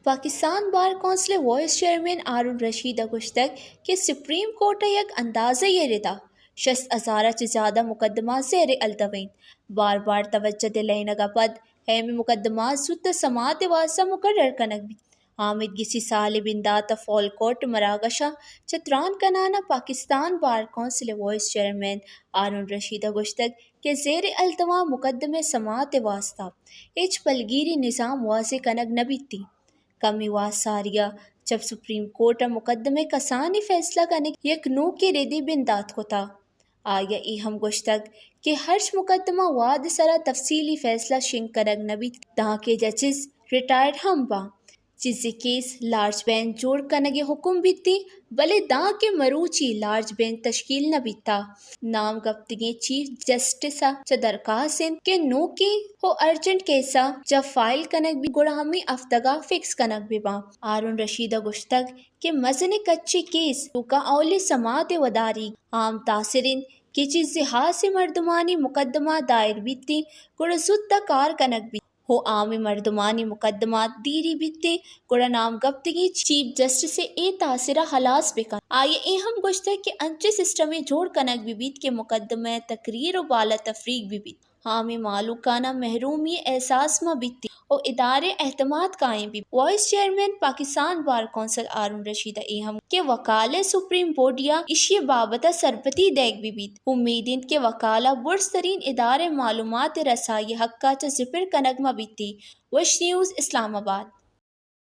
Pakistan bar council vice chairman Haroon Rashid گشتگ کہ Supreme court یک اندازہ یہ ردا 60,000 سے زیادہ مقدمات زیر التوین بار بار توجہ دلائنگا پد اہم مقدمات زود سماعت واسطہ مقرر کنگ بھی حامد گسی صالب امداد فول کورٹ مراگشہ چتران کنانا Pakistan bar council vice chairman Haroon Rashid گشتگ کہ زیر التوا مقدمے سماعت واسطہ ایچ پلگیری نظام واضح کنگ نبیتی کمی ساریہ جب سپریم کورٹ مقدمے کسانی فیصلہ کرنے یک نو کے ردی بندات کو تھا آیا ای ہم گشتگ کہ ہرچ مقدمہ واد سرا تفصیلی فیصلہ شنگ کرگ نبی تاں کے ججز ریٹائرڈ ہم با چیزی کیس لارج بینچ جوڑ کنگے حکم بیتی بلے داں کے مروچی لارج بینچ تشکیل نہ بیتا نام گفتگی چیف جسٹسا چا درخواست کے نو کی ہو ارجنٹ کیسا جب فائل کنگ بھی گڑا ہمی افتگا فکس کنگ بھی با ہارون رشید گشتگ کہ مزن کچی کیس تو کا اولی سماعت وداری عام تاثرین کی چیز سے مردمانی مقدمہ دائر بیتی گڑا زدہ کار کنگ بھی ہو عامی مردمانی مقدمات دیری بیتے گڑا نام گفتگی چیف جسٹس سے اے تاثرہ خلاص بکن آئے اے ہم گوشتا کہ انچے سسٹمے جوڑ کنگ بھی بیت کے مقدمہ تقریر و بالا تفریق بھی بیت حامی معلوکانہ محرومی احساس میں بیتی اور ادارے اعتماد قائم بھی vice chairman Pakistan bar council Haroon Rashid اے ہم کے وکالے سپریم بورڈ یا اشی بابتہ سرپتی دیکھ بھی بیت امیدین کے وکالہ برس ترین ادارے معلومات رسائی حقہ چا ذکر کنگ میں بیتی وش نیوز اسلام آباد